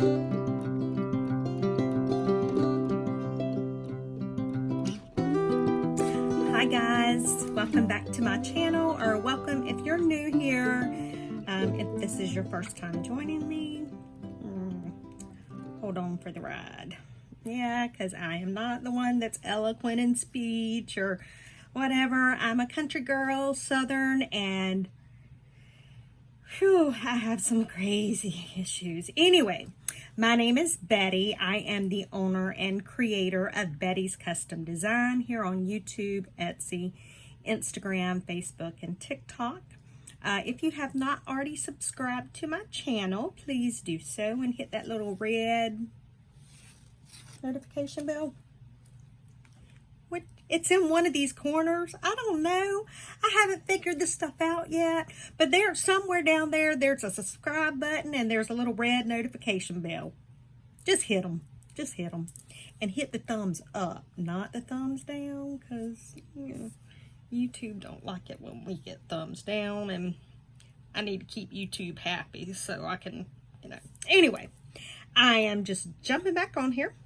Hi guys, welcome back to my channel, or welcome if you're new here. If this is your first time joining me, hold on for the ride. Yeah, because I am not the one that's eloquent in speech or whatever. I'm a country girl, southern, and whew, I have some crazy issues. Anyway, my name is Betty. I am the owner and creator of Betty's Custom Design here on YouTube, Etsy, Instagram, Facebook, and TikTok. If you have not already subscribed to my channel, please do so and hit that little red notification bell. It's in one of these corners. I don't know. I haven't figured this stuff out yet. But there's somewhere down there, there's a subscribe button and there's a little red notification bell. Just hit them. Just hit them. And hit the thumbs up, not the thumbs down, because YouTube don't like it when we get thumbs down. And I need to keep YouTube happy so I can, Anyway, I am just jumping back on here.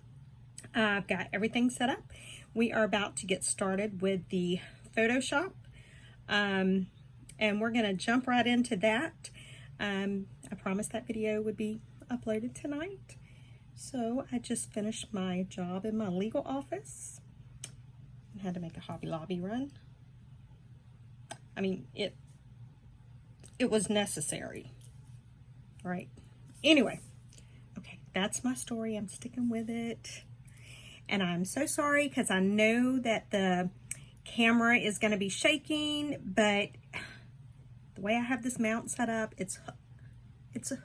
I've got everything set up. We are about to get started with the Photoshop, and we're going to jump right into that. I promised that video would be uploaded tonight. So I just finished my job in my legal office and had to make a Hobby Lobby run. I mean, it was necessary, right? Anyway, okay, that's my story. I'm sticking with it. And I'm so sorry because I know that the camera is going to be shaking, but the way I have this mount set up, it's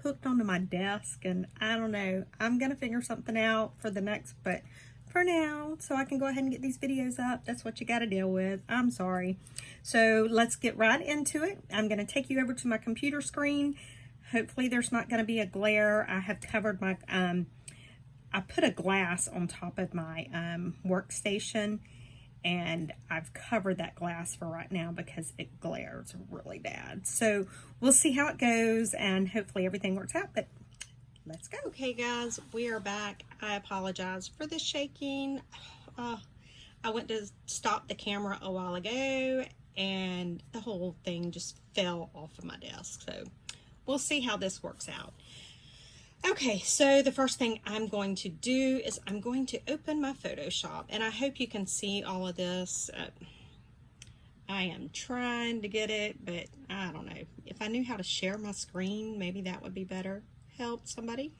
hooked onto my desk, and I don't know. I'm going to figure something out for the next, but for now, so I can go ahead and get these videos up, that's what you got to deal with. I'm sorry. So let's get right into it. I'm going to take you over to my computer screen. Hopefully there's not going to be a glare. I have covered my... I put a glass on top of my workstation, and I've covered that glass for right now because it glares really bad. So we'll see how it goes, and hopefully everything works out, but let's go. Okay guys, we are back. I apologize for the shaking. I went to stop the camera a while ago, and the whole thing just fell off of my desk. So we'll see how this works out. Okay, so the first thing I'm going to do is I'm going to open my Photoshop, and I hope you can see all of this. I am trying to get it, but I don't know. If I knew how to share my screen, maybe that would be better. Help somebody.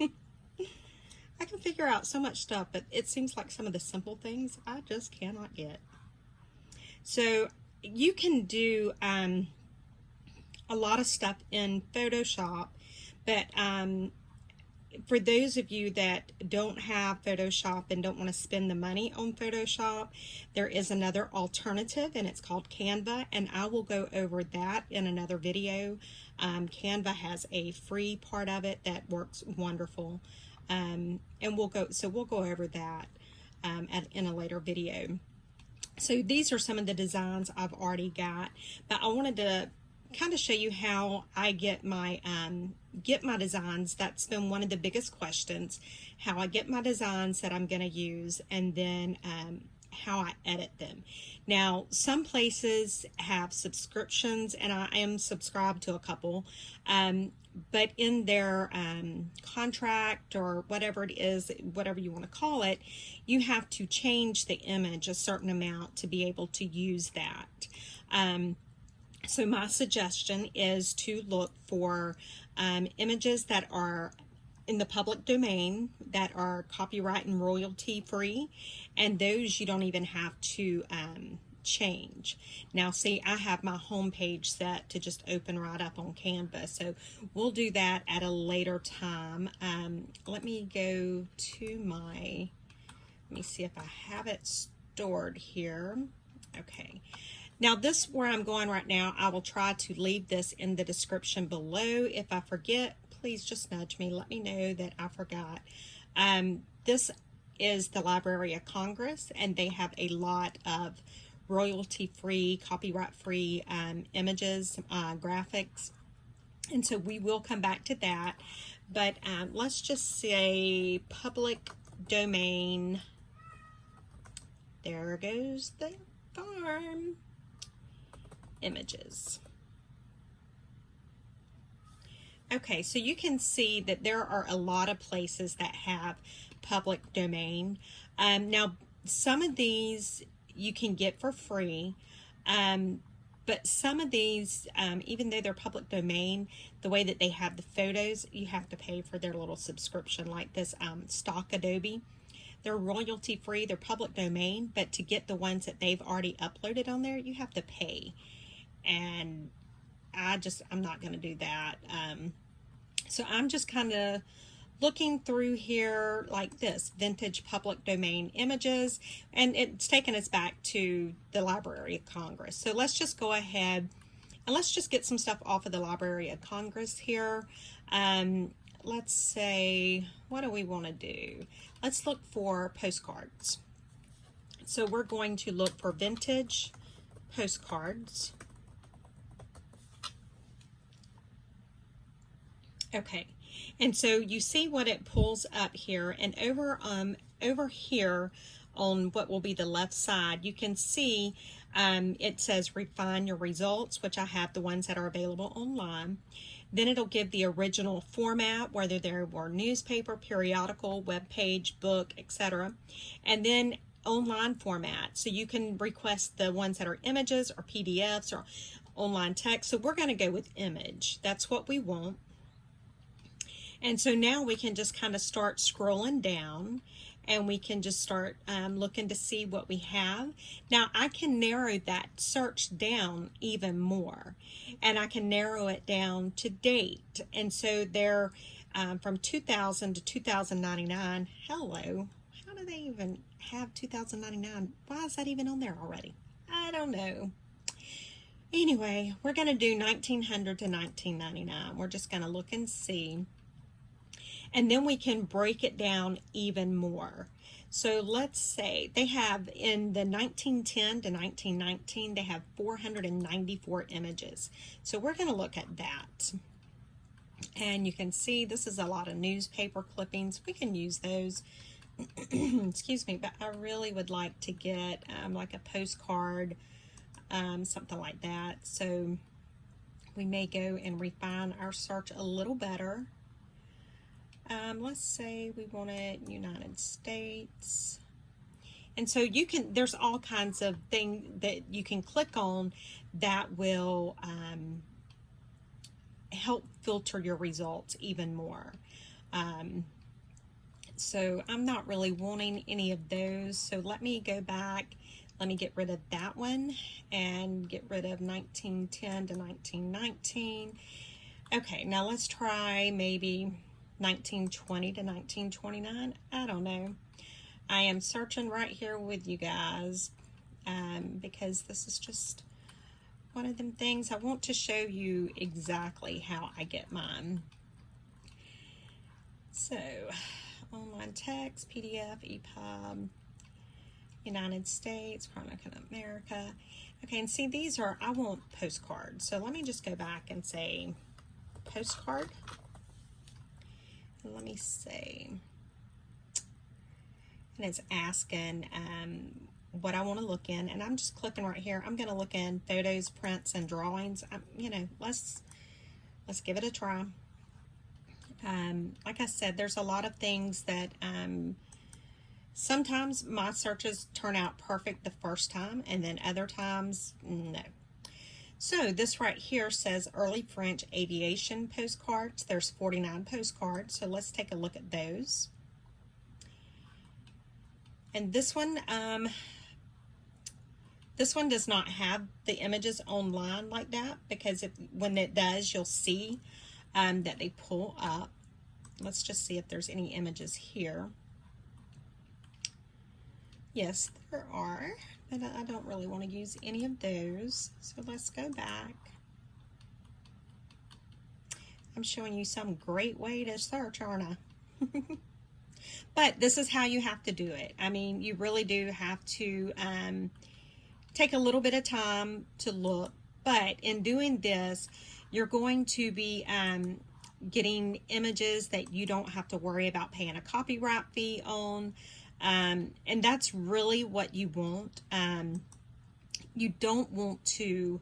I can figure out so much stuff, but it seems like some of the simple things I just cannot get. So you can do a lot of stuff in Photoshop, but for those of you that don't have Photoshop and don't want to spend the money on Photoshop, there is another alternative, and it's called Canva, and I will go over that in another video. Canva has a free part of it that works wonderful, and we'll go over that in a later video. So these are some of the designs I've already got, but I wanted to kind of show you how I get my designs. That's been one of the biggest questions, how I get my designs that I'm going to use, and then how I edit them. Now, some places have subscriptions, and I am subscribed to a couple, but in their contract or whatever it is, whatever you want to call it, you have to change the image a certain amount to be able to use that. So my suggestion is to look for images that are in the public domain, that are copyright and royalty free, and those you don't even have to change. Now see, I have my home page set to just open right up on Canva, so we'll do that at a later time. Let me go to let me see if I have it stored here. Okay. Now this, where I'm going right now, I will try to leave this in the description below. If I forget, please just nudge me. Let me know that I forgot. This is the Library of Congress, and they have a lot of royalty-free, copyright-free images, graphics. And so we will come back to that. But let's just say public domain. There goes the farm. Images. Okay, so you can see that there are a lot of places that have public domain. Now, some of these you can get for free, but some of these, even though they're public domain, the way that they have the photos, you have to pay for their little subscription, like this stock Adobe. They're royalty free, they're public domain, but to get the ones that they've already uploaded on there, you have to pay. And I'm not going to do that. So I'm just kind of looking through here like this, vintage public domain images, and it's taking us back to the Library of Congress. So let's just go ahead and let's just get some stuff off of the Library of Congress here. Let's say, what do we want to do? Let's look for postcards. So we're going to look for vintage postcards. Okay, and so you see what it pulls up here, and over here on what will be the left side, you can see it says refine your results, which I have the ones that are available online. Then it'll give the original format, whether there were newspaper, periodical, web page, book, etc. And then online format, so you can request the ones that are images or PDFs or online text. So we're going to go with image. That's what we want. And so now we can just kind of start scrolling down, and we can just start looking to see what we have. Now I can narrow that search down even more, and I can narrow it down to date. And so they're from 2000 to 2099. Hello, how do they even have 2099? Why is that even on there already? I don't know. Anyway, we're going to do 1900 to 1999. We're just going to look and see. And then we can break it down even more. So let's say they have in the 1910 to 1919, they have 494 images. So we're going to look at that. And you can see this is a lot of newspaper clippings. We can use those. Excuse me, but I really would like to get like a postcard, something like that. So we may go and refine our search a little better. Let's say we wanted United States. And so you can, there's all kinds of things that you can click on that will help filter your results even more. So I'm not really wanting any of those. So let me go back. Let me get rid of that one and get rid of 1910 to 1919. Okay, now let's try maybe 1920 to 1929. I don't know. I am searching right here with you guys because this is just one of them things. I want to show you exactly how I get mine. So online text, PDF, EPUB, United States, Chronicle of America. Okay, and see, these are, I want postcards. So let me just go back and say postcard. Let me see, and it's asking what I want to look in, and I'm just clicking right here. I'm going to look in photos, prints, and drawings. You know, let's give it a try. Like I said, there's a lot of things that sometimes my searches turn out perfect the first time, and then other times no. So this right here says early French aviation postcards. There's 49 postcards, so let's take a look at those. And this one does not have the images online like that, because when it does, you'll see that they pull up. Let's just see if there's any images here. Yes, there are, but I don't really want to use any of those. So let's go back. I'm showing you some great way to search, aren't I? But this is how you have to do it. I mean, you really do have to take a little bit of time to look. But in doing this, you're going to be getting images that you don't have to worry about paying a copyright fee on. And that's really what you want. You don't want to,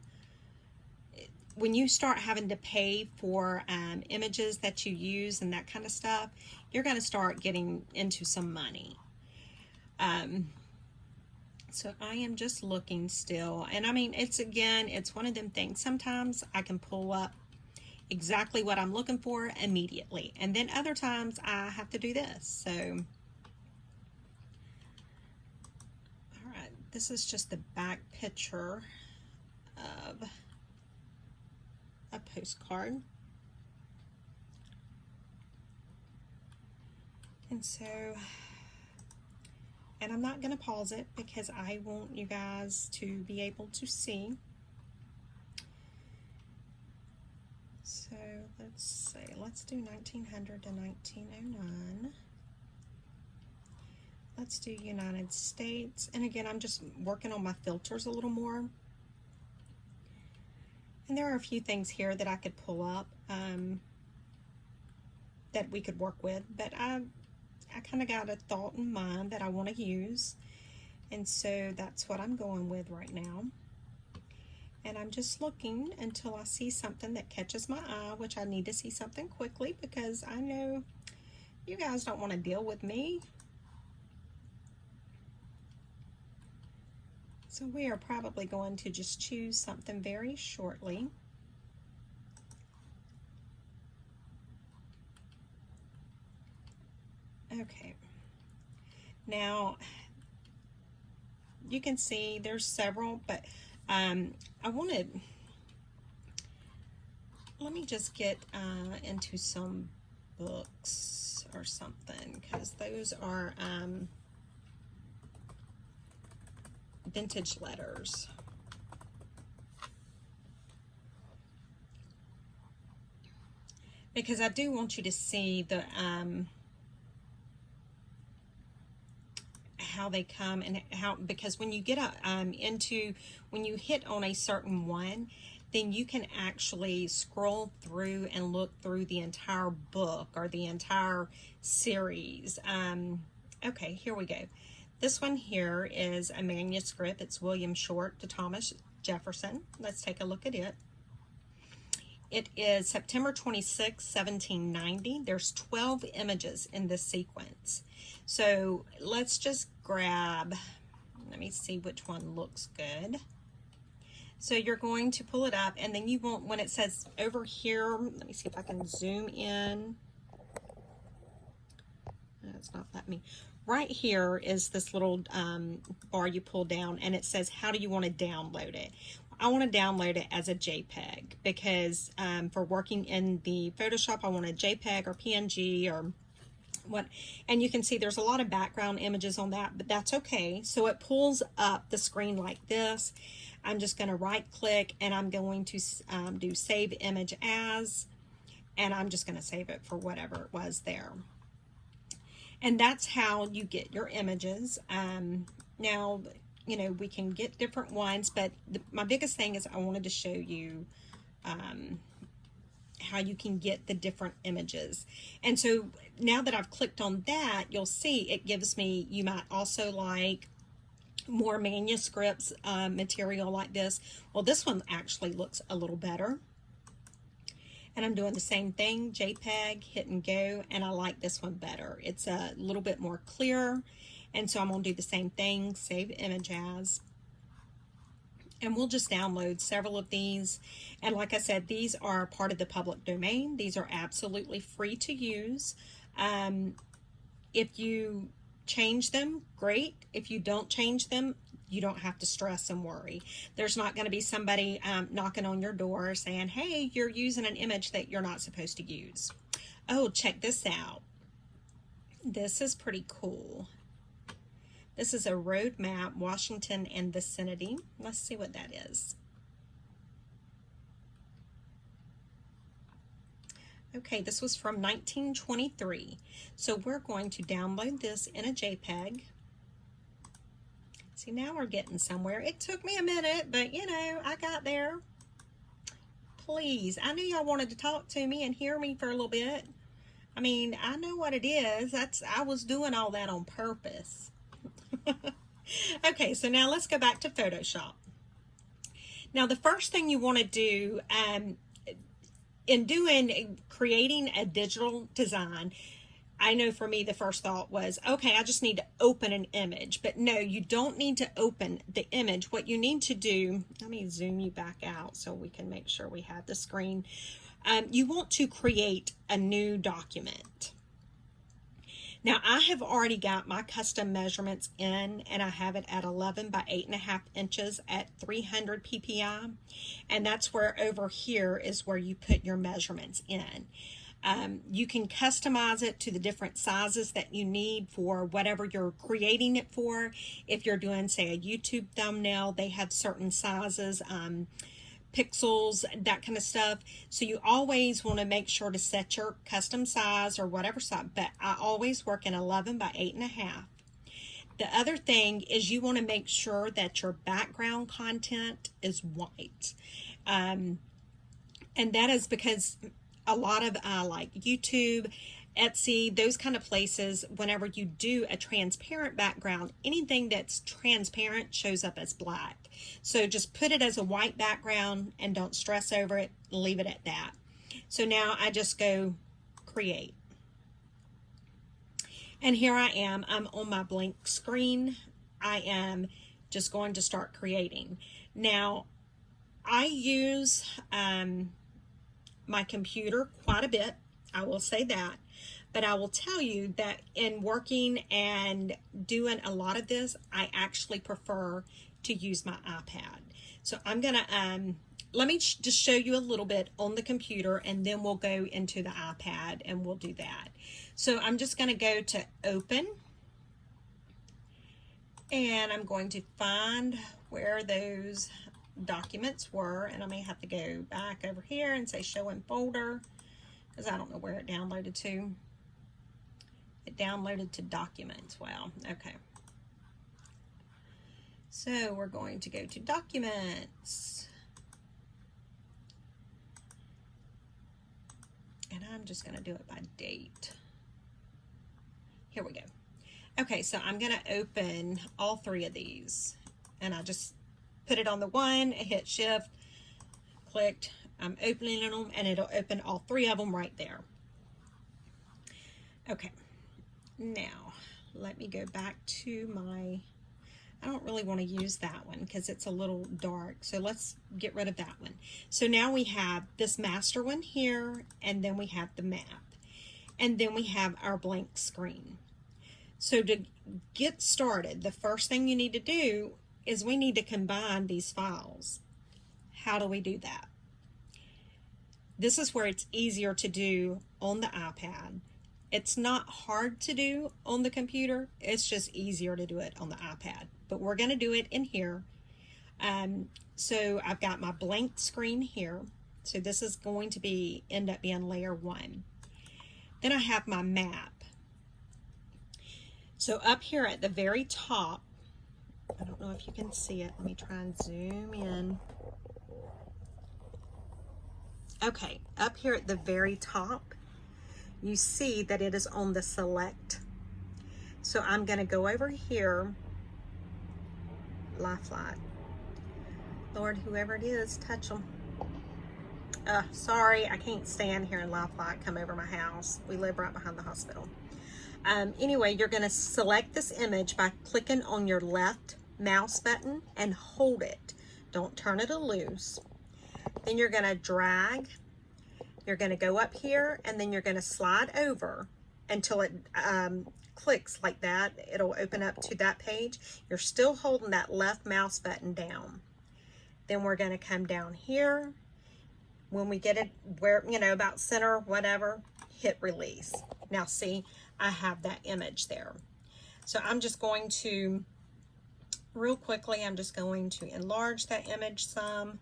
when you start having to pay for images that you use and that kind of stuff, you're going to start getting into some money. So I am just looking still. And I mean, it's one of them things. Sometimes I can pull up exactly what I'm looking for immediately. And then other times I have to do this. So, all right, this is just the back picture of a postcard. And so, and I'm not going to pause it because I want you guys to be able to see. So let's say, let's do 1900 to 1909. Let's do United States. And again, I'm just working on my filters a little more. And there are a few things here that I could pull up that we could work with, but I kind of got a thought in mind that I want to use, and so that's what I'm going with right now. And I'm just looking until I see something that catches my eye, which I need to see something quickly because I know you guys don't want to deal with me. So we are probably going to just choose something very shortly. Okay, now you can see there's several, but I wanted, let me just get into some books or something, because those are vintage letters. Because I do want you to see the how they come and how, because when you get when you hit on a certain one, then you can actually scroll through and look through the entire book or the entire series. Okay, here we go. This one here is a manuscript. It's William Short to Thomas Jefferson. Let's take a look at it. It is September 26, 1790. There's 12 images in this sequence. So let's just grab, let me see which one looks good. So you're going to pull it up, and then you want, when it says over here, let me see if I can zoom in. It's not letting me. Right here is this little bar you pull down, and it says, how do you want to download it? I want to download it as a JPEG because for working in the Photoshop, I want a JPEG or PNG or what. And you can see there's a lot of background images on that, but that's okay. So it pulls up the screen like this. I'm just going to right click, and I'm going to do save image as, and I'm just going to save it for whatever it was there. And that's how you get your images. Now, you know, we can get different ones, but my biggest thing is I wanted to show you how you can get the different images. And so now that I've clicked on that, you'll see it gives me, you might also like more manuscripts material like this. Well, this one actually looks a little better. And I'm doing the same thing, JPEG, hit and go, and I like this one better. It's a little bit more clear. And so I'm going to do the same thing, save image as, and we'll just download several of these. And like I said, these are part of the public domain. These are absolutely free to use. If you change them, great. If you don't change them, you don't have to stress and worry. There's not going to be somebody knocking on your door saying, hey, you're using an image that you're not supposed to use. Oh, check this out. This is pretty cool. This is a road map, Washington and vicinity. Let's see what that is. Okay, this was from 1923. So we're going to download this in a JPEG. See, now we're getting somewhere. It took me a minute, but you know, I got there. please. I knew y'all wanted to talk to me and hear me for a little bit. I mean, I know what it is. I was doing all that on purpose. Okay, so now let's go back to Photoshop. Now, the first thing you want to do in creating a digital design, I know for me the first thought was, okay, I just need to open an image. But no, you don't need to open the image. What you need to do, let me zoom you back out so we can make sure we have the screen. You want to create a new document. Now, I have already got my custom measurements in, and I have it at 11 by 8.5 inches at 300 ppi. And that's where over here is where you put your measurements in. You can customize it to the different sizes that you need for whatever you're creating it for. If you're doing, say, a YouTube thumbnail, they have certain sizes, pixels, that kind of stuff. So you always want to make sure to set your custom size or whatever size, but I always work in 11 by 8.5. The other thing is you want to make sure that your background content is white. And that is because a lot of like YouTube, Etsy, those kind of places, whenever you do a transparent background, anything that's transparent shows up as black. So just put it as a white background and don't stress over it. Leave it at that. So now I just go create. And here I am. I'm on my blank screen. I am just going to start creating. Now, I use my computer quite a bit. I will say that. But I will tell you that in working and doing a lot of this, I actually prefer to use my iPad. So I'm going to, let me just show you a little bit on the computer, and then we'll go into the iPad and we'll do that. So I'm just going to go to Open, and I'm going to find where those documents were, and I may have to go back over here and say Show in Folder, because I don't know where it downloaded to. It downloaded to Documents. Wow, okay. So we're going to go to Documents. And I'm just going to do it by date. Here we go. Okay, so I'm going to open all three of these. And I just put it on the one, hit Shift, clicked. I'm opening them, and it'll open all three of them right there. Okay. Now, let me go back to my, I don't really want to use that one because it's a little dark. So let's get rid of that one. So now we have this master one here, and then we have the map. And then we have our blank screen. So to get started, the first thing you need to do is we need to combine these files. How do we do that? This is where it's easier to do on the iPad. It's not hard to do on the computer. It's just easier to do it on the iPad. But we're going to do it in here. So I've got my blank screen here. So this is going to end up being layer 1. Then I have my map. So up here at the very top, I don't know if you can see it. Let me try and zoom in. Okay, up here at the very top, you see that it is on the select. So I'm going to go over here, Lifeline. Lord, whoever it is, touch them. Sorry, I can't stand here in Lifeline. Come over my house. We live right behind the hospital. Anyway, you're going to select this image by clicking on your left mouse button and hold it. Don't turn it loose. Then you're going to drag. You're going to go up here, and then you're going to slide over until it clicks like that. It'll open up to that page. You're still holding that left mouse button down. Then we're going to come down here. When we get it where, you know, about center, whatever, hit release. Now see, I have that image there. So I'm just going to, real quickly, I'm just going to enlarge that image some.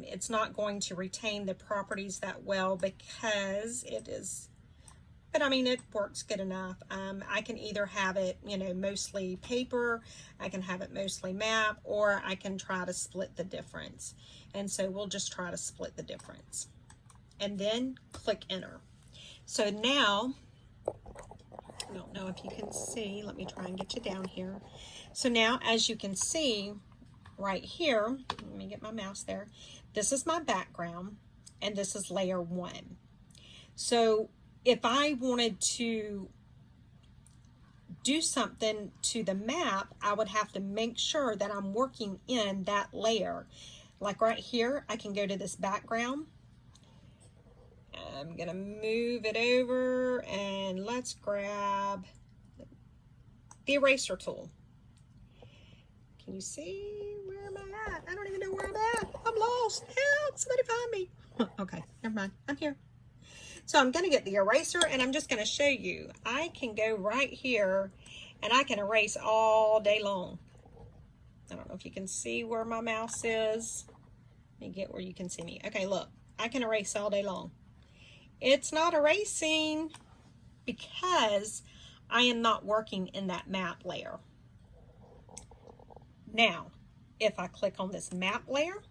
It's not going to retain the properties that well because it is but I mean, it works good enough. I can either have it, you know, mostly paper, I can have it mostly map, or I can try to split the difference. And so we'll just try to split the difference. And then click enter. So now, I don't know if you can see, let me try and get you down here. So now, as you can see right here, let me get my mouse there, this is my background, and this is layer 1. So if I wanted to do something to the map, I would have to make sure that I'm working in that layer. Like right here, I can go to this background. I'm gonna move it over, and let's grab the eraser tool. Can you see where am I at? I don't even know where I'm at. I'm lost. Help! Somebody find me. Okay, never mind. I'm here. So I'm going to get the eraser, and I'm just going to show you. I can go right here, and I can erase all day long. I don't know if you can see where my mouse is. Let me get where you can see me. Okay, look. I can erase all day long. It's not erasing because I am not working in that map layer. Now, if I click on this map layer,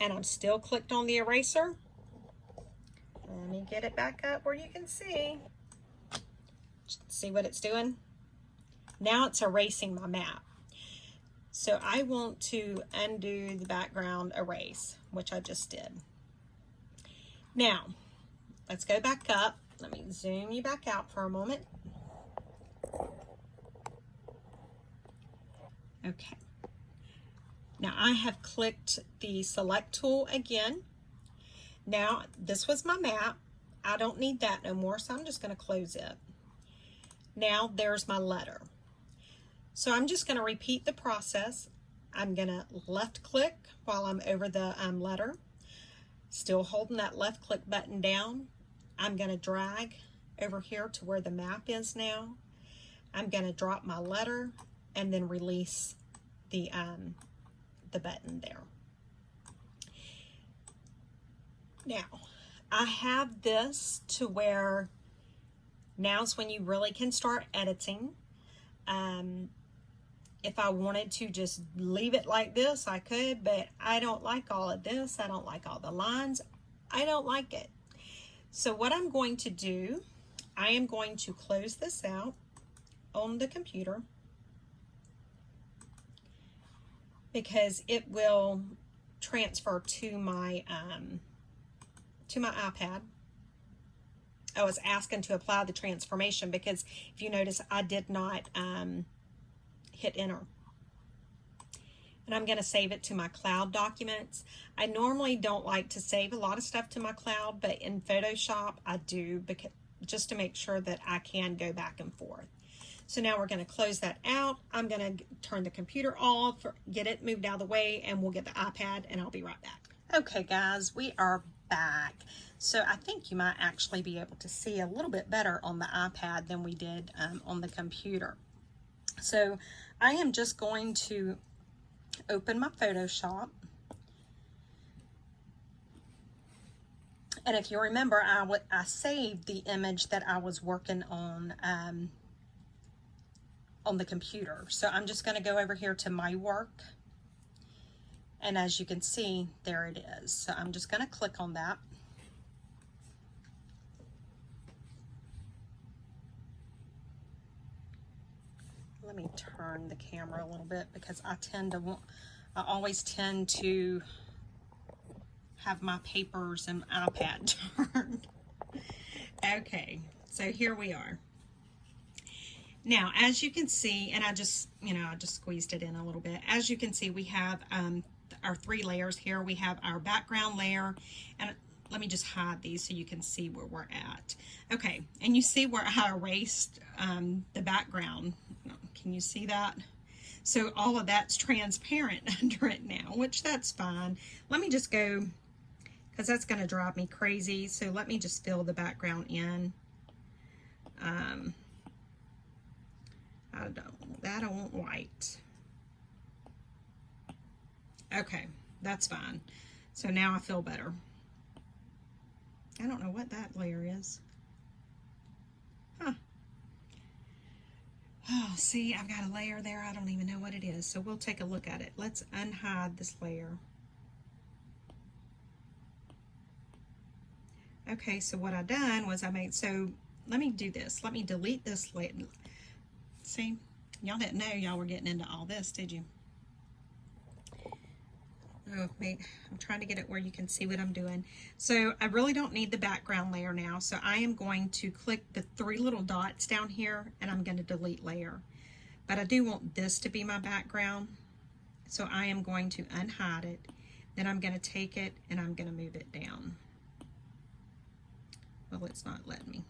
and I'm still clicked on the eraser, let me get it back up where you can see. See what it's doing? Now it's erasing my map. So I want to undo the background erase, which I just did. Now, let's go back up. Let me zoom you back out for a moment. Okay. Now I have clicked the select tool again. Now this was my map. I don't need that no more, so I'm just going to close it. Now there's my letter. So I'm just going to repeat the process. I'm going to left click while I'm over the letter. Still holding that left click button down. I'm going to drag over here to where the map is now. I'm going to drop my letter and then release the button there. Now, I have this to where now's when you really can start editing. If I wanted to just leave it like this, I could, but I don't like all of this. I don't like all the lines. I don't like it. So what I'm going to do, I am going to close this out on the computer, because it will transfer to my iPad. I was asking to apply the transformation because if you notice, I did not hit enter. And I'm going to save it to my cloud documents. I normally don't like to save a lot of stuff to my cloud, but in Photoshop I do, because just to make sure that I can go back and forth. So now we're going to close that out. I'm going to turn the computer off, get it moved out of the way, and we'll get the iPad, and I'll be right back. Okay, guys, we are back. So I think you might actually be able to see a little bit better on the iPad than we did on the computer. So I am just going to open my Photoshop. And if you remember, I saved the image that I was working on the computer. So I'm just going to go over here to my work, and as you can see, there it is. So I'm just going to click on that. Let me turn the camera a little bit because I always tend to have my papers and iPad turned. Okay, so here we are. Now, as you can see, and I just squeezed it in a little bit. As you can see, we have our 3 layers here. We have our background layer, and let me just hide these so you can see where we're at. Okay, and you see where I erased the background. Can you see that? So all of that's transparent under it now, which that's fine. Let me just go, because that's going to drive me crazy. So let me just fill the background in. I don't want white. Okay, that's fine. So now I feel better. I don't know what that layer is. Oh, see, I've got a layer there. I don't even know what it is. So we'll take a look at it. Let's unhide this layer. Okay, so what I done was so let me do this. Let me delete this layer. See, y'all didn't know y'all were getting into all this, did you? Oh, wait, I'm trying to get it where you can see what I'm doing. So I really don't need the background layer now. So I am going to click the 3 little dots down here and I'm going to delete layer. But I do want this to be my background. So I am going to unhide it. Then I'm going to take it and I'm going to move it down. Well, it's not letting me.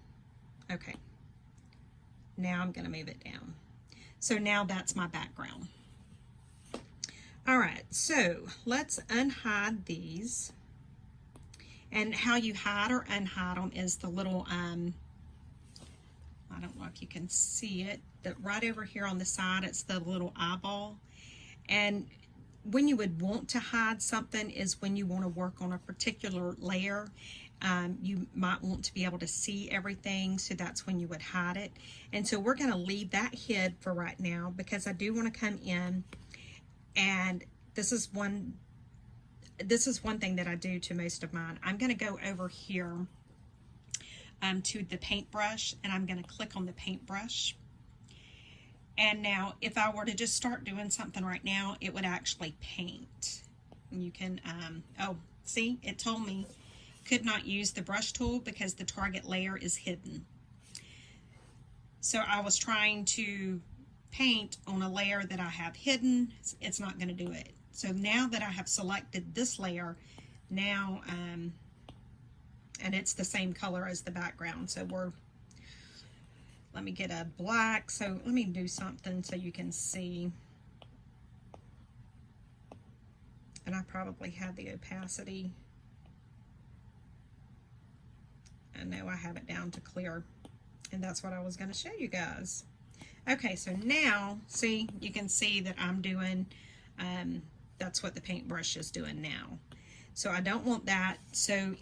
Okay. Now I'm going to move it down. So now that's my background. All right, so let's unhide these. And how you hide or unhide them is the little, I don't know if you can see it, but right over here on the side, it's the little eyeball. And when you would want to hide something is when you want to work on a particular layer. You might want to be able to see everything, so that's when you would hide it. And so we're going to leave that hid for right now because I do want to come in. And this is one thing that I do to most of mine. I'm going to go over here to the paintbrush, and I'm going to click on the paintbrush. And now if I were to just start doing something right now, it would actually paint. And you can, oh, see, it told me could not use the brush tool because the target layer is hidden. So I was trying to paint on a layer that I have hidden. It's not going to do it. So now that I have selected this layer, now and it's the same color as the background, so let me get a black. So let me do something so you can see. And I probably have the opacity. I know I have it down to clear, and that's what I was going to show you guys. Okay, so now, see, you can see that I'm doing, that's what the paintbrush is doing now. So I don't want that. So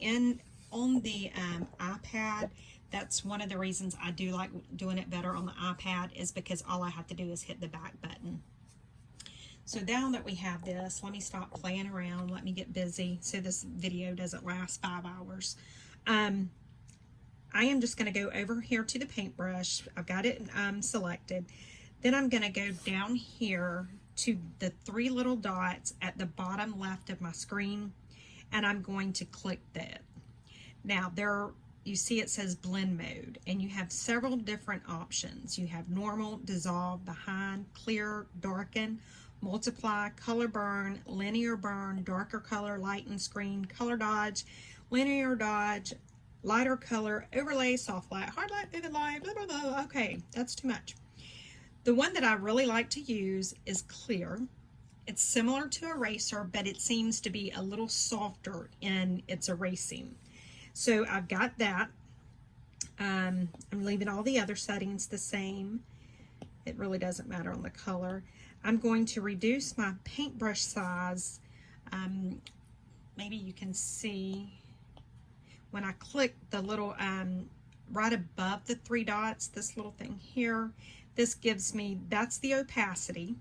on the iPad, that's one of the reasons I do like doing it better on the iPad, is because all I have to do is hit the back button. So now that we have this, let me stop playing around. Let me get busy so this video doesn't last 5 hours. I am just going to go over here to the paintbrush. I've got it selected. Then I'm going to go down here to the 3 little dots at the bottom left of my screen, and I'm going to click that. Now there, you see it says blend mode, and you have several different options. You have normal, dissolve, behind, clear, darken, multiply, color burn, linear burn, darker color, lighten, screen, color dodge, linear dodge, lighter color, overlay, soft light, hard light, vivid light, blah, blah, blah. Okay, that's too much. The one that I really like to use is clear. It's similar to eraser, but it seems to be a little softer in its erasing. So I've got that. I'm leaving all the other settings the same. It really doesn't matter on the color. I'm going to reduce my paintbrush size. Maybe you can see when I click the little right above the 3 dots, this little thing here, this gives me, that's the opacity.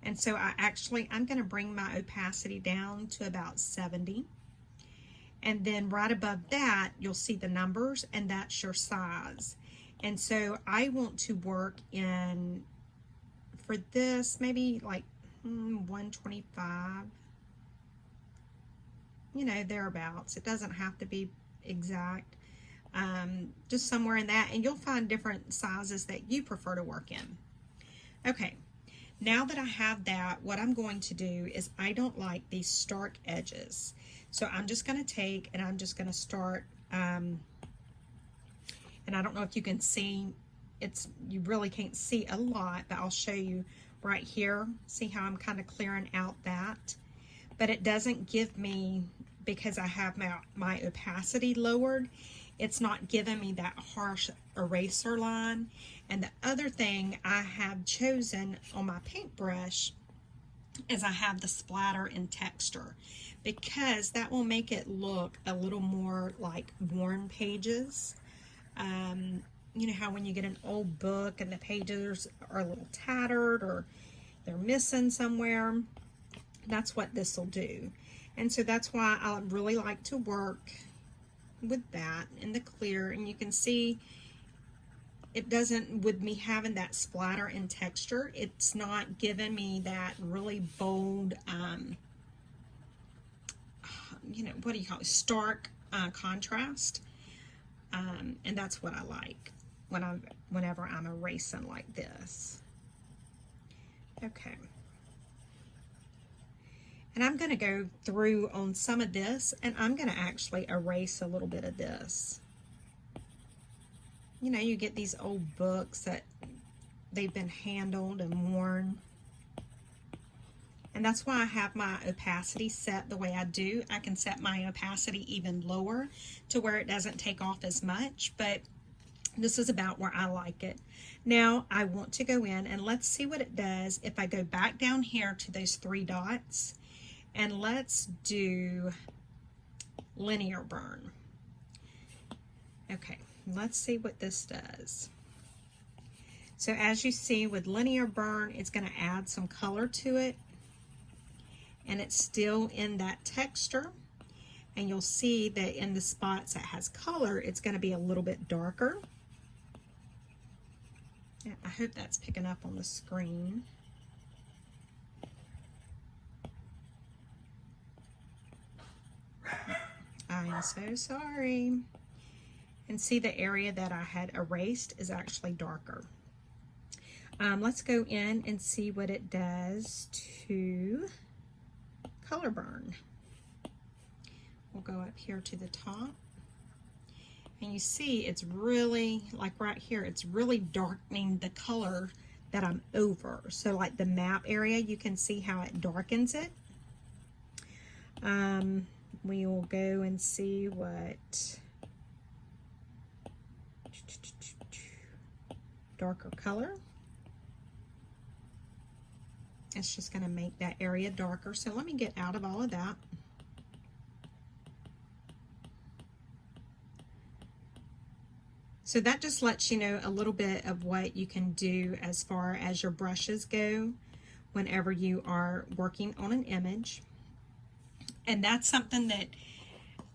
And so I'm going to bring my opacity down to about 70. And then right above that, you'll see the numbers, and that's your size. And so I want to work in, for this, maybe like 125, you know, thereabouts. It doesn't have to be exact, just somewhere in that, and you'll find different sizes that you prefer to work in. Okay, now that I have that, what I'm going to do is, I don't like these stark edges, so I'm just going to take and I'm just going to start, and I don't know if you can see, you really can't see a lot, but I'll show you right here. See how I'm kind of clearing out that, but it doesn't give me, because I have my opacity lowered, it's not giving me that harsh eraser line. And the other thing I have chosen on my paintbrush is I have the splatter and texture, because that will make it look a little more like worn pages. you know how when you get an old book and the pages are a little tattered or they're missing somewhere, that's what this will do. And so that's why I really like to work with that in the clear. And you can see it doesn't, with me having that splatter and texture, it's not giving me that really bold, you know, what do you call it, stark contrast. And that's what I like whenever I'm erasing like this. Okay. And I'm going to go through on some of this, and I'm going to actually erase a little bit of this. You know, you get these old books that they've been handled and worn. And that's why I have my opacity set the way I do. I can set my opacity even lower to where it doesn't take off as much, but this is about where I like it. Now I want to go in and let's see what it does if I go back down here to those 3 dots, and let's do linear burn. Okay, let's see what this does. So as you see with linear burn, it's going to add some color to it, and it's still in that texture. And you'll see that in the spots that has color, it's going to be a little bit darker. I hope that's picking up on the screen. I am so sorry. And see, the area that I had erased is actually darker. Let's go in and see what it does to color burn. We'll go up here to the top. And you see it's really, like right here, it's really darkening the color that I'm over. So like the map area, you can see how it darkens it. We will go and see what darker color. It's just going to make that area darker. So let me get out of all of that. So that just lets you know a little bit of what you can do as far as your brushes go whenever you are working on an image. And that's something that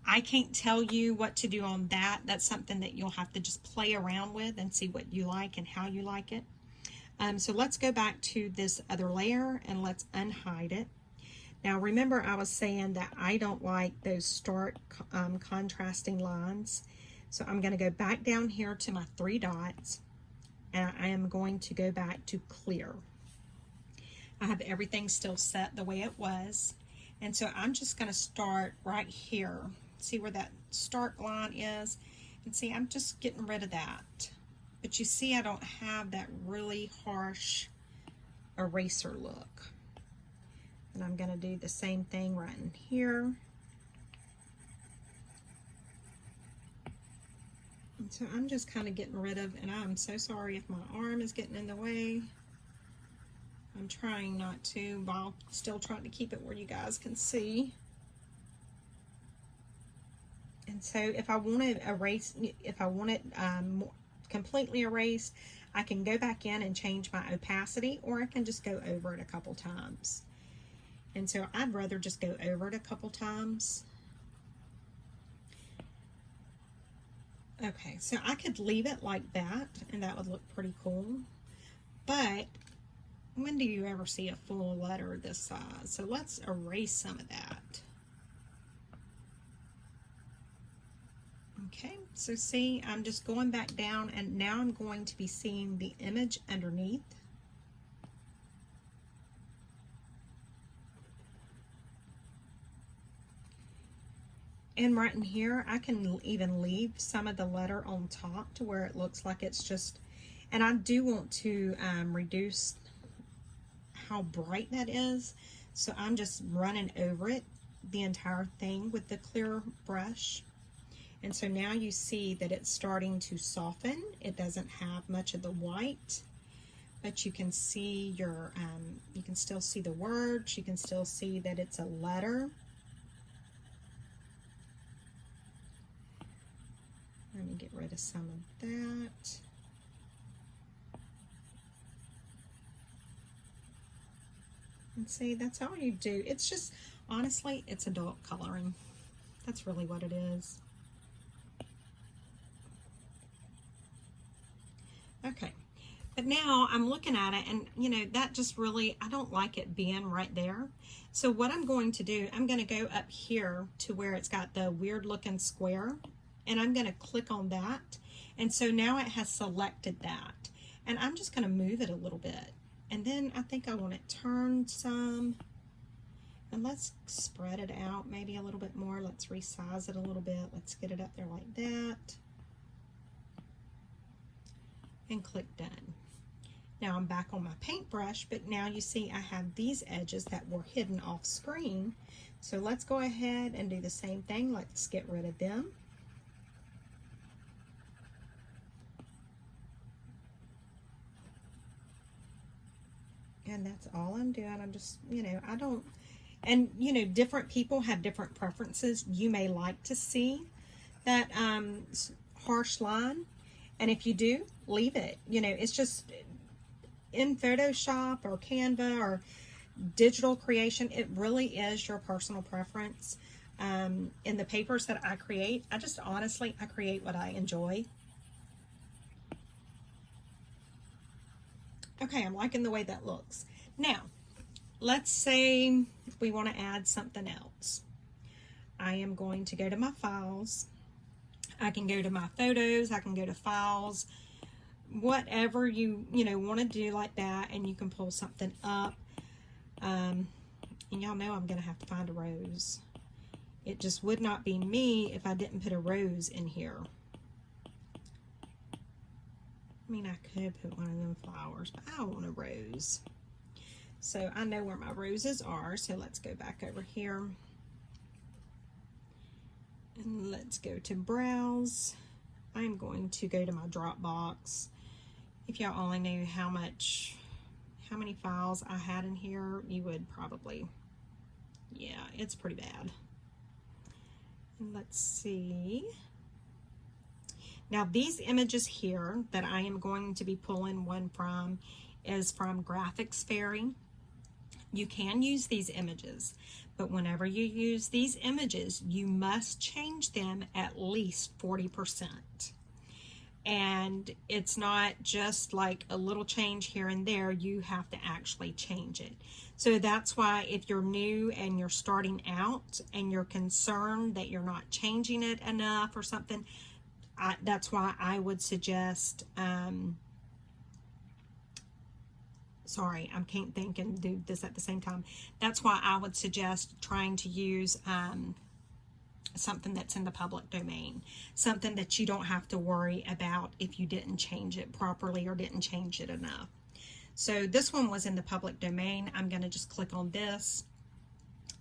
I can't tell you what to do on that. That's something that you'll have to just play around with and see what you like and how you like it. So let's go back to this other layer and let's unhide it. Now remember, I was saying that I don't like those stark contrasting lines. So I'm going to go back down here to my 3 dots, and I am going to go back to clear. I have everything still set the way it was. And so I'm just going to start right here. See where that stark line is? And see, I'm just getting rid of that. But you see, I don't have that really harsh eraser look. And I'm going to do the same thing right in here. And so I'm just kind of getting rid of, and I'm so sorry if my arm is getting in the way. I'm trying not to, but I'll still trying to keep it where you guys can see. And so if I want to erase, if I want it completely erased, I can go back in and change my opacity, or I can just go over it a couple times. And so I'd rather just go over it a couple times. Okay, so I could leave it like that, and that would look pretty cool. But when do you ever see a full letter this size? So let's erase some of that. Okay, so see, I'm just going back down, and now I'm going to be seeing the image underneath. And right in here, I can even leave some of the letter on top to where it looks like it's just, and I do want to reduce how bright that is. So I'm just running over it, the entire thing, with the clear brush. And so now you see that it's starting to soften. It doesn't have much of the white, but you can see your, you can still see the words. You can still see that it's a letter. Let me get rid of some of that. And see, that's all you do. It's just, honestly, it's adult coloring. That's really what it is. Okay, but now I'm looking at it, and you know, that just really, I don't like it being right there. So what I'm going to do, I'm going to go up here to where it's got the weird looking square, and I'm going to click on that. And so now it has selected that, and I'm just going to move it a little bit. And then I think I want it turned some, and let's spread it out maybe a little bit more. Let's resize it a little bit. Let's get it up there like that. And click done. Now I'm back on my paintbrush, but now you see I have these edges that were hidden off screen. So let's go ahead and do the same thing. Let's get rid of them. And that's all I'm doing. I'm just, you know, I don't, and you know, different people have different preferences. You may like to see that harsh line, and if you do, leave it. You know, it's just in Photoshop or Canva or digital creation, it really is your personal preference. In the papers that I create, I just honestly, I create what I enjoy. Okay, I'm liking the way that looks. Now, let's say we want to add something else. I am going to go to my files. I can go to my photos, I can go to files, whatever you know want to do like that, and you can pull something up. And y'all know I'm going to have to find a rose. It just would not be me if I didn't put a rose in here. I mean, I could put one of them flowers, but I want a rose. So I know where my roses are, so let's go back over here. And let's go to browse. I'm going to go to my Dropbox. If y'all only knew how many files I had in here, you would probably, yeah, it's pretty bad. And let's see. Now these images here that I am going to be pulling one from is from Graphics Fairy. You can use these images, but whenever you use these images, you must change them at least 40%. And it's not just like a little change here and there, you have to actually change it. So that's why if you're new and you're starting out and you're concerned that you're not changing it enough or something, that's why I would suggest, sorry, I can't think and do this at the same time. That's why I would suggest trying to use something that's in the public domain, something that you don't have to worry about if you didn't change it properly or didn't change it enough. So this one was in the public domain. I'm going to just click on this,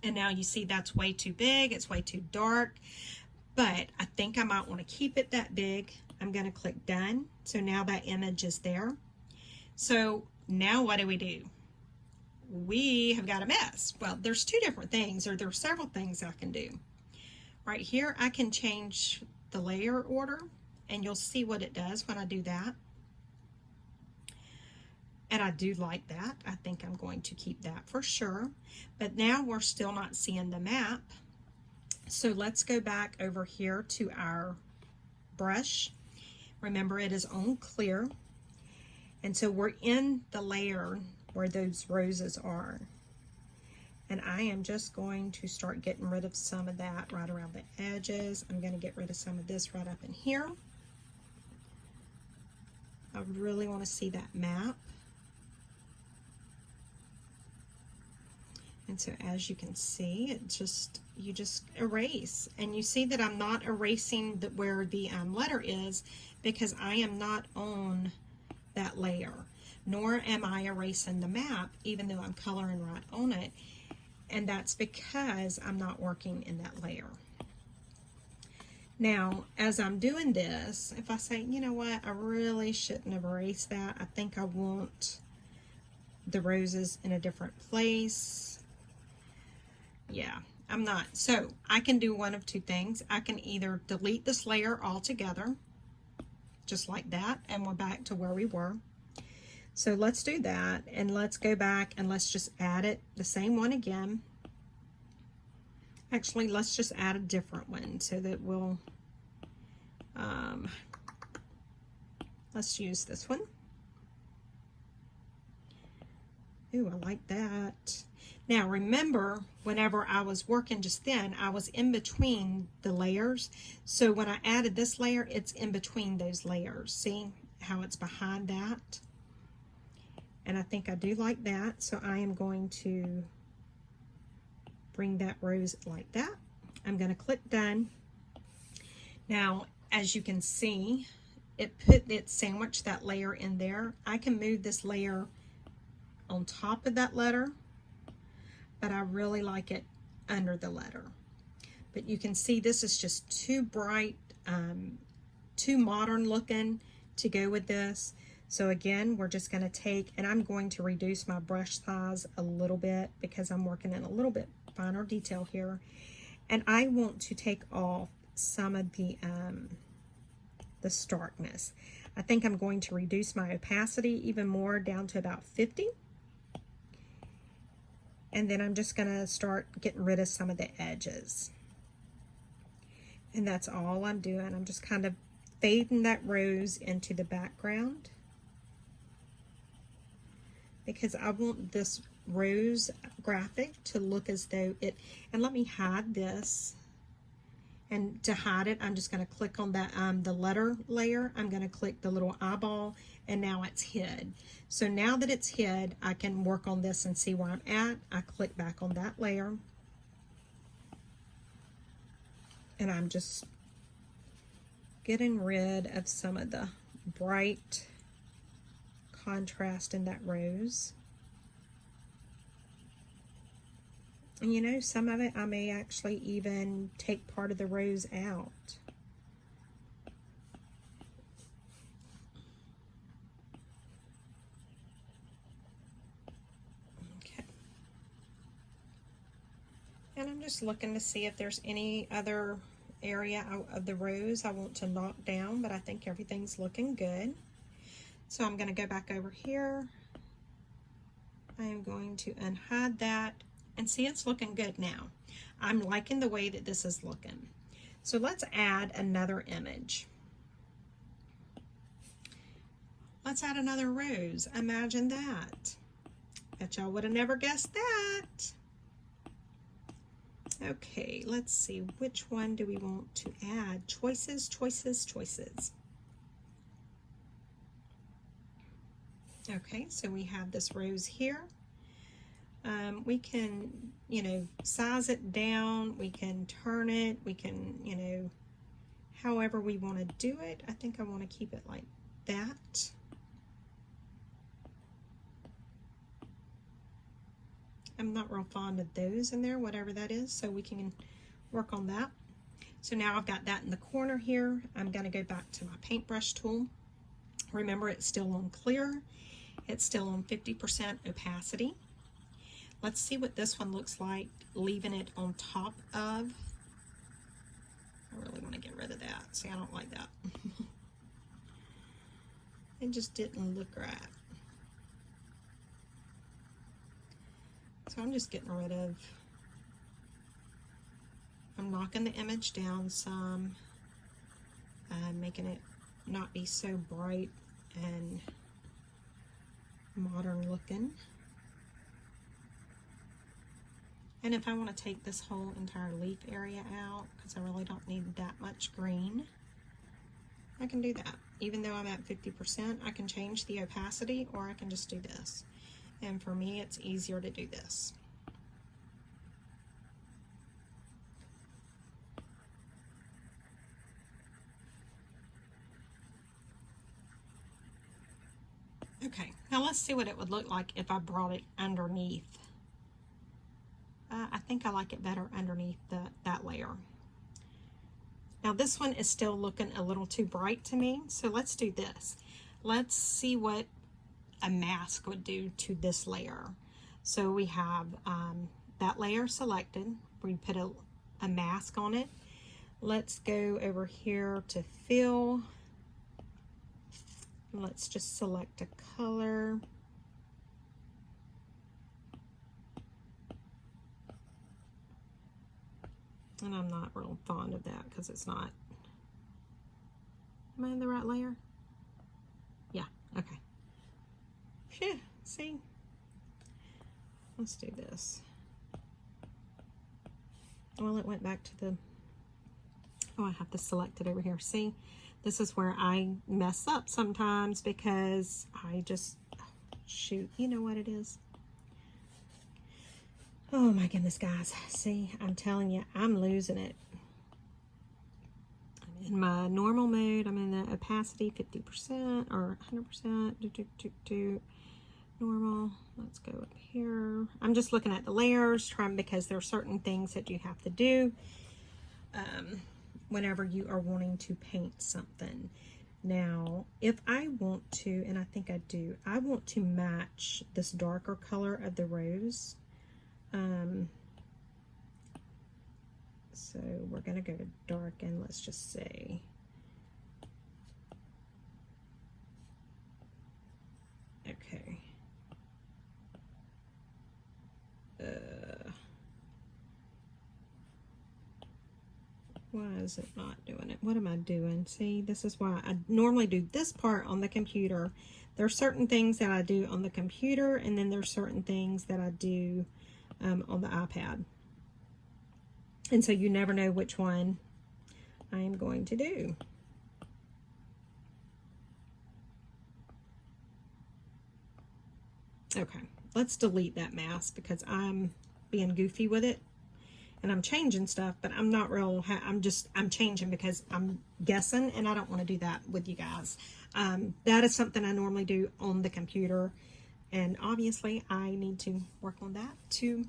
and now you see that's way too big, it's way too dark, but I think I might want to keep it that big. I'm going to click done. So now that image is there. So now what do? We have got a mess. Well, there's two different things, or there's several things I can do. Right here, I can change the layer order, and you'll see what it does when I do that. And I do like that. I think I'm going to keep that for sure. But now we're still not seeing the map. So let's go back over here to our brush. Remember, it is on clear. And so we're in the layer where those roses are. And I am just going to start getting rid of some of that right around the edges. I'm going to get rid of some of this right up in here. I really want to see that map. And so as you can see, you just erase. And you see that I'm not erasing where the letter is, because I am not on that layer, nor am I erasing the map, even though I'm coloring right on it. And that's because I'm not working in that layer. Now, as I'm doing this, if I say, you know what, I really shouldn't have erased that. I think I want the roses in a different place. Yeah, I'm not. So I can do one of two things. I can either delete this layer altogether, just like that, and we're back to where we were. So let's do that, and let's go back and let's just add it, the same one again. Actually, let's just add a different one so that we'll, let's use this one. Ooh, I like that. Now remember, whenever I was working just then, I was in between the layers. So when I added this layer, it's in between those layers. See how it's behind that? And I think I do like that. So I am going to bring that rose like that. I'm going to click done. Now, as you can see, it sandwiched that layer in there. I can move this layer on top of that letter, but I really like it under the letter. But you can see this is just too bright, too modern looking to go with this. So again, we're just going to take, and I'm going to reduce my brush size a little bit because I'm working in a little bit finer detail here. And I want to take off some of the starkness. I think I'm going to reduce my opacity even more down to about 50. And then I'm just going to start getting rid of some of the edges. And that's all I'm doing. I'm just kind of fading that rose into the background, because I want this rose graphic to look as though it, and let me hide this. And to hide it, I'm just going to click on that, the letter layer. I'm going to click the little eyeball, and now it's hid. So now that it's hid, I can work on this and see where I'm at. I click back on that layer, and I'm just getting rid of some of the bright contrast in that rose. And you know, some of it I may actually even take part of the rose out. Okay. And I'm just looking to see if there's any other area of the rose I want to knock down, but I think everything's looking good. So I'm going to go back over here. I am going to unhide that. And see, it's looking good now. I'm liking the way that this is looking. So let's add another image. Let's add another rose. Imagine that. Bet y'all would have never guessed that. Okay, let's see. Which one do we want to add? Choices, choices, choices. Okay, so we have this rose here. We can, you know, size it down, we can turn it, we can, you know, however we want to do it. I think I want to keep it like that. I'm not real fond of those in there, whatever that is, so we can work on that. So now I've got that in the corner here. I'm going to go back to my paintbrush tool. Remember, it's still on clear. It's still on 50% opacity. Let's see what this one looks like, leaving it on top of. I really want to get rid of that. See, I don't like that. It just didn't look right. So I'm just getting rid of, I'm knocking the image down some, making it not be so bright and modern looking. And if I want to take this whole entire leaf area out, because I really don't need that much green, I can do that. Even though I'm at 50%, I can change the opacity, or I can just do this. And for me, it's easier to do this. Okay, now let's see what it would look like if I brought it underneath. I think I like it better underneath that layer. Now this one is still looking a little too bright to me, so let's do this. Let's see what a mask would do to this layer. So we have that layer selected. We put a mask on it. Let's go over here to fill. Let's just select a color. And I'm not real fond of that because it's not. Am I in the right layer? Yeah, okay. Phew, see? Let's do this. Well, it went back to the, oh, I have to select it over here. See, this is where I mess up sometimes because I just, oh, shoot, you know what it is? Oh my goodness, guys. See, I'm telling you, I'm losing it. I'm in my normal mode. I'm in the opacity 50% or 100%. Normal. Let's go up here. I'm just looking at the layers, trying, because there are certain things that you have to do whenever you are wanting to paint something. Now, if I want to, and I think I do, I want to match this darker color of the rose. So we're going to go to darken, let's just say. Okay. Why is it not doing it? What am I doing? See, this is why I normally do this part on the computer. There are certain things that I do on the computer, and then there's certain things that I do on the iPad. And so you never know which one I am going to do. Okay, let's delete that mask because I'm being goofy with it. And I'm changing stuff, but I'm not real, I'm changing because I'm guessing, and I don't want to do that with you guys. That is something I normally do on the computer, and obviously I need to work on that to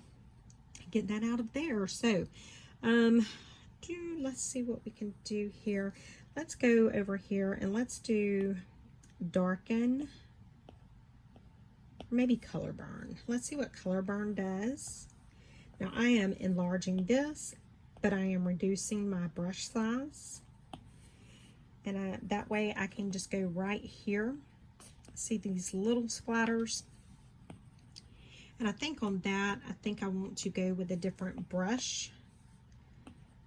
get that out of there. So, let's see what we can do here. Let's go over here and let's do darken, or maybe color burn. Let's see what color burn does. Now I am enlarging this, but I am reducing my brush size. And that way I can just go right here. See these little splatters? And I think on that, I think I want to go with a different brush.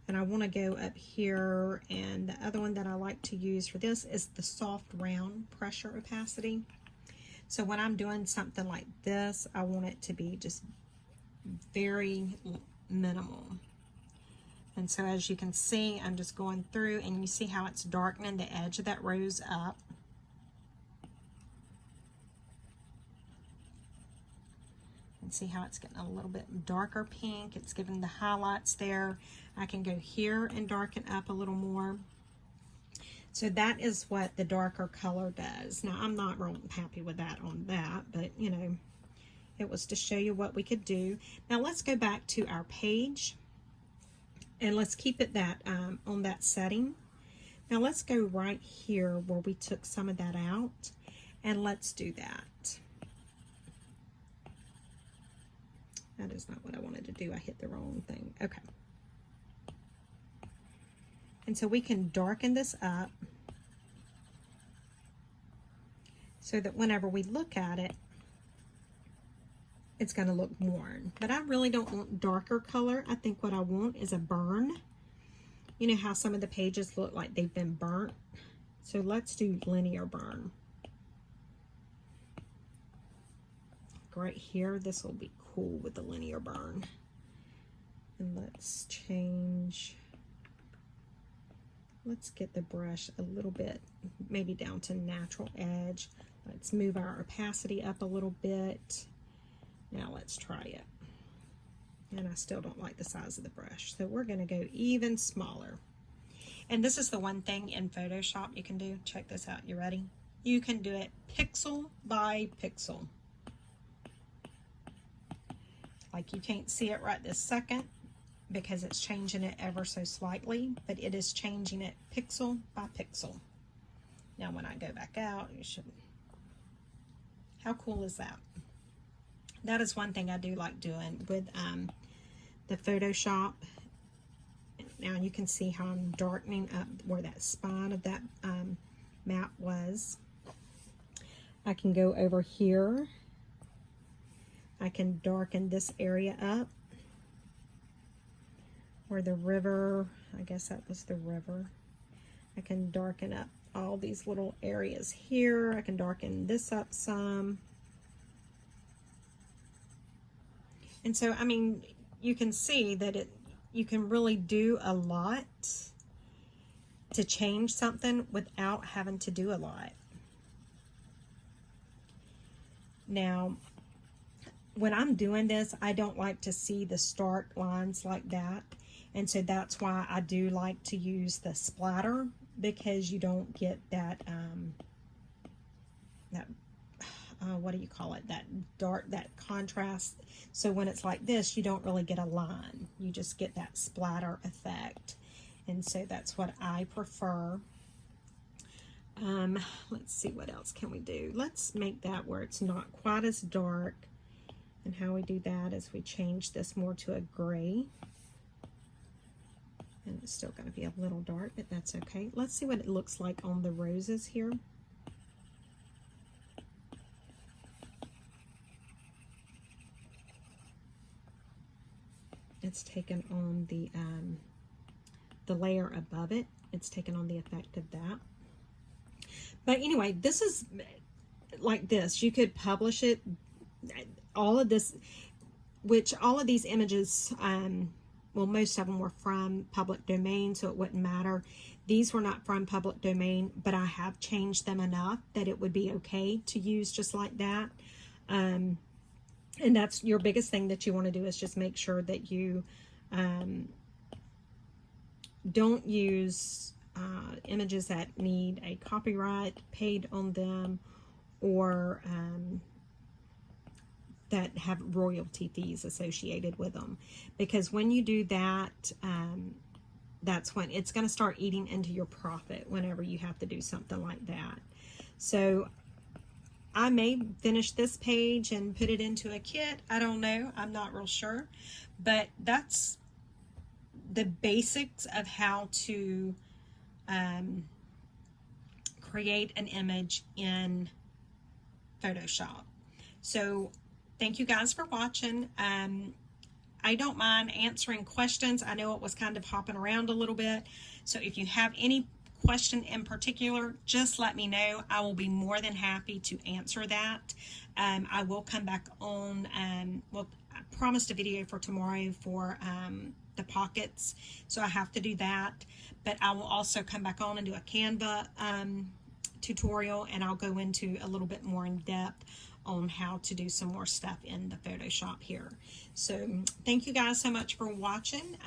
And I want to go up here, and the other one that I like to use for this is the soft round pressure opacity. So when I'm doing something like this, I want it to be just very minimal. And so as you can see, I'm just going through, and you see how it's darkening the edge of that rose up. And see how it's getting a little bit darker pink. It's giving the highlights there. I can go here and darken up a little more. So that is what the darker color does. Now I'm not real happy with that on that, but you know, it was to show you what we could do. Now let's go back to our page, and let's keep it that on that setting. Now let's go right here where we took some of that out, and let's do that. That is not what I wanted to do. I hit the wrong thing. Okay. And so we can darken this up so that whenever we look at it, it's going to look worn. But I really don't want darker color. I think what I want is a burn. You know how some of the pages look like they've been burnt? So let's do linear burn. Right here, this will be cool with the linear burn. And let's change, let's get the brush a little bit, maybe down to natural edge. Let's move our opacity up a little bit. Now let's try it. And I still don't like the size of the brush, so we're going to go even smaller. And this is the one thing in Photoshop you can do. Check this out. You ready? You can do it pixel by pixel. Like you can't see it right this second because it's changing it ever so slightly, but it is changing it pixel by pixel. Now when I go back out, you should, how cool is that? That is one thing I do like doing with the Photoshop. Now you can see how I'm darkening up where that spine of that map was. I can go over here. I can darken this area up. Or the river, I guess that was the river. I can darken up all these little areas here. I can darken this up some. And so, I mean, you can see that you can really do a lot to change something without having to do a lot. Now, when I'm doing this, I don't like to see the start lines like that. And so that's why I do like to use the splatter, because you don't get that, what do you call it? That dark, that contrast. So when it's like this, you don't really get a line. You just get that splatter effect. And so that's what I prefer. Let's see, what else can we do? Let's make that where it's not quite as dark. And how we do that is we change this more to a gray. And it's still going to be a little dark, but that's okay. Let's see what it looks like on the roses here. It's taken on the layer above it. It's taken on the effect of that. But anyway, this is like this. You could publish it. All of this, which all of these images, well, most of them were from public domain, so it wouldn't matter. These were not from public domain, but I have changed them enough that it would be okay to use just like that. And that's your biggest thing that you want to do, is just make sure that you don't use images that need a copyright paid on them, or that have royalty fees associated with them, because when you do that, that's when it's going to start eating into your profit whenever you have to do something like that. So I may finish this page and put it into a kit. I don't know. I'm not real sure, but that's the basics of how to create an image in Photoshop. So thank you guys for watching. I don't mind answering questions. I know it was kind of hopping around a little bit. So if you have any question in particular, just let me know. I will be more than happy to answer that. I will come back on, well, I promised a video for tomorrow for the pockets, so I have to do that. But I will also come back on and do a Canva tutorial, and I'll go into a little bit more in depth on how to do some more stuff in the Photoshop here. So thank you guys so much for watching.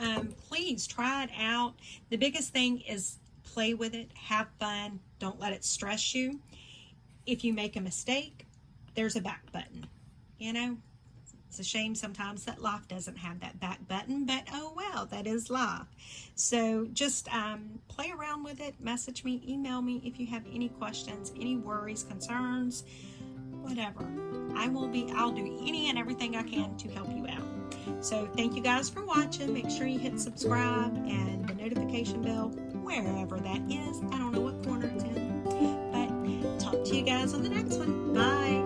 Please try it out. The biggest thing is play with it, have fun, don't let it stress you. If you make a mistake, there's a back button. You know, it's a shame sometimes that life doesn't have that back button, but oh well, that is life. So just play around with it, message me, email me if you have any questions, any worries, concerns, whatever. I'll do any and everything I can to help you out. So thank you guys for watching. Make sure you hit subscribe and the notification bell, wherever that is. I don't know what corner it's in, but talk to you guys on the next one. Bye.